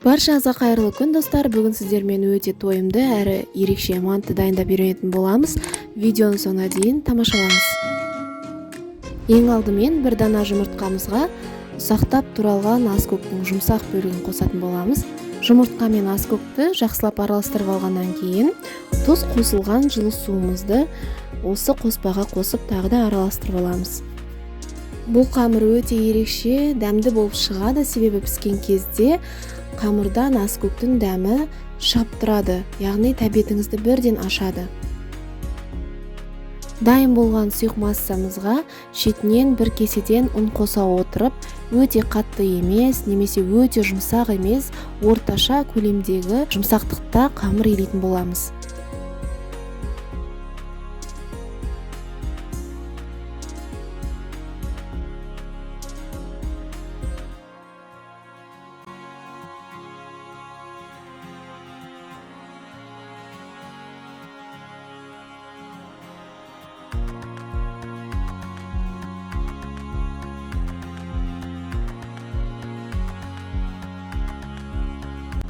Баршаңызға қайырлы күн достар. Бүгін сіздермен өте тойымды әрі ерекше манты дайындап үйренетін боламыз. Видеоның соңына дейін тамашалаңыз. Ең алдымен бір дана жұмыртқамызға ұсақтап туралған аскөктің жұмсақ бөлігін қосатын боламыз. Жұмыртқа мен аскөкті жақсылап араластырып алғаннан кейін тұз қосылған жылы суымызды осы қоспаға қосып тағы да араластырып аламыз. Бұл қамыр өте ерекше, дәмді болып шығады, себебі піскен кезде қамырдан аскөктің дәмі шығып тұрады, яғни тәбетіңізді бірден ашады. Дайын болған сұйық массамызға шетінен бір кеседен ұн қоса отырып, өте қатты емес, немесе өте жұмсақ емес, орташа көлемдегі жұмсақтықта қамыр илейтін боламыз.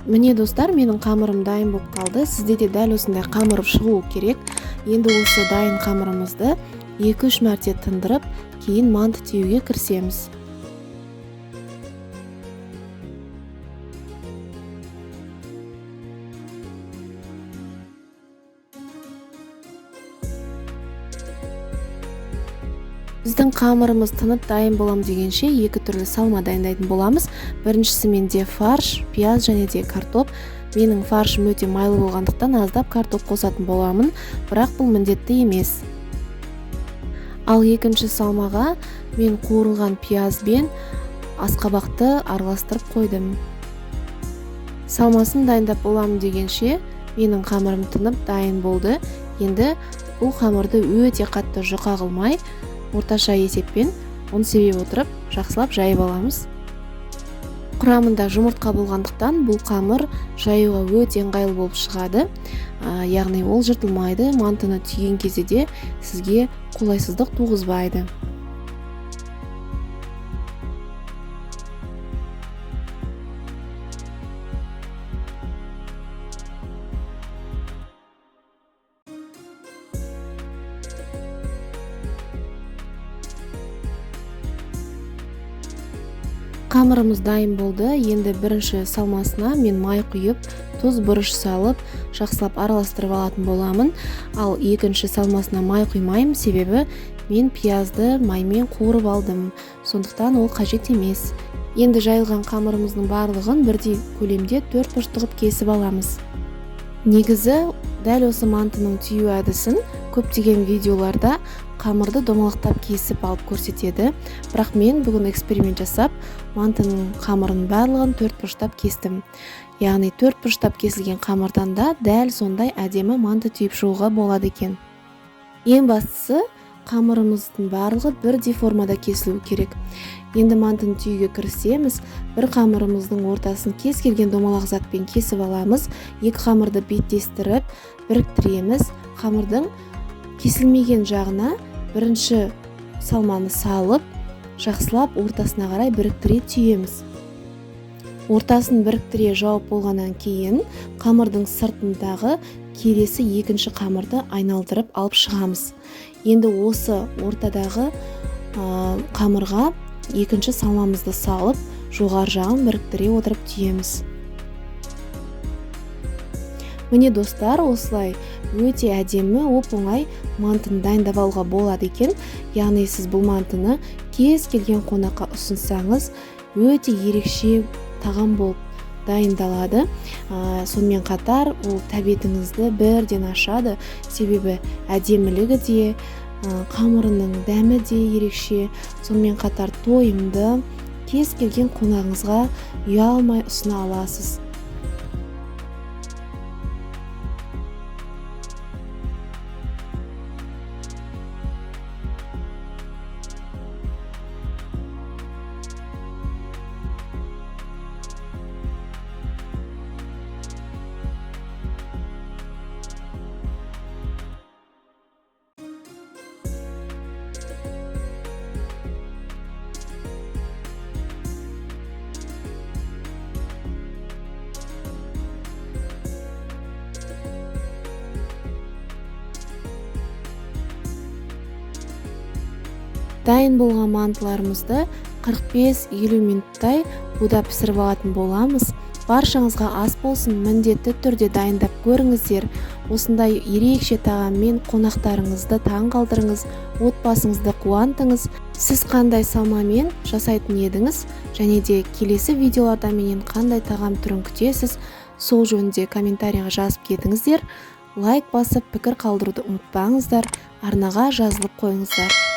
Міне достар, менің қамырым дайын болып қалды. Сізде де дәл осындай қамыр шығуы керек. Енді осы дайын қамырымызды 2-3 мәрте тындырып, кейін манты тиеуге кірісеміз. Біздің қамырымыз тынып дайын болам дегенше екі түрлі салма дайындайтын боламыз. Біріншісі менде фарш, пияз және де картоп. Менің фаршым өте майлы болғандықтан аздап картоп қосатын боламын, бірақ бұл міндетті емес. Ал екінші салмаға мен қуырылған пияз бен асқабақты араластырып қойдым. Салмасын дайындап боламын дегенше менің қамырым тынып дайын болды. Енді бұл қамырды өте қатты жұқа қылмай, орташа есеппен ұн себе отырып жақсылап жайып аламыз. Құрамында жұмыртқа болғандықтан бұл қамыр жаюға өте ыңғайлы болып шығады. Яғни ол жыртылмайды, мантыны түйген кезде де сізге қолайсыздық туғызбайды. Қамырымыз дайын болды. Енді бірінші салмасына мен май құйып, тұз бұрыш салып, жақсылап араластырып алатын боламын. Ал екінші салмасына май құймаймын, себебі мен пиязды маймен қуырып алдым. Сондықтан ол қажет емес. Енді жайылған қамырымыздың барлығын бірдей көлемде 4 бұрыштығып кесіп аламыз. Негізі дәл осы мантының түйу әдісін көптеген видеоларда қамырды домалақтап кесіп алып көрсетеді. Бірақ мен бүгін эксперимент жасап, мантының қамырын барлығын 4 бұрыштап кестім. Яғни 4 бұрыштап кесілген қамырдан да дәл сондай әдемі манты түйіп шығуға болады екен. Ең бастысы, қамырымыздың барлығы бірдей формада кесілуі керек. Енді мантыны түйуге кірісеміз. Бір қамырымыздың ортасын кез келген домалақ затпен кесіп аламыз. Екі қамырды беттестіріп, біріктіреміз. Қамырдың кесілмеген жағына бірінші салманы салып, жақсылап ортасына қарай біріктіре түйеміз. Ортасын біріктіре жауып болғаннан кейін қамырдың сыртындағы келесі екінші қамырды айналдырып алып шығамыз. Енді осы ортадағы қамырға екінші салмамызды салып, жоғары жағын біріктіре отырып түйеміз. Міне достар, осылай өте әдемі, оп-оңай мантыны дайындап алуға болады екен. Яғни сіз бұл мантыны кез келген қонаққа ұсынсаңыз, өте ерекше тағам болып дайындалады. Сонымен қатар ол тәбетіңізді бірден ашады, себебі әдемілігі де, қамырының дәмі де ерекше. Сонымен қатар тойымды, кез келген қонағыңызға ұялмай ұсына аласыз. Дайын болған мантыларымызды 45-50 минуттай буда пісіріп алатын боламыз. Баршаңызға ас болсын, міндетті түрде дайындап көріңіздер. Осындай ерекше тағаммен қонақтарыңызды таң қалдырыңыз, отбасыңызды қуантыңыз. Сіз қандай салмамен жасайтын едіңіз, және де келесі видеоларда менен қандай тағам түрін күтесіз, сол жөнінде комментарийға жазып кетіңіздер. Лайк басып пікір қалдыруды ұмытпаңыздар, арнаға жазылып қойыңыздар.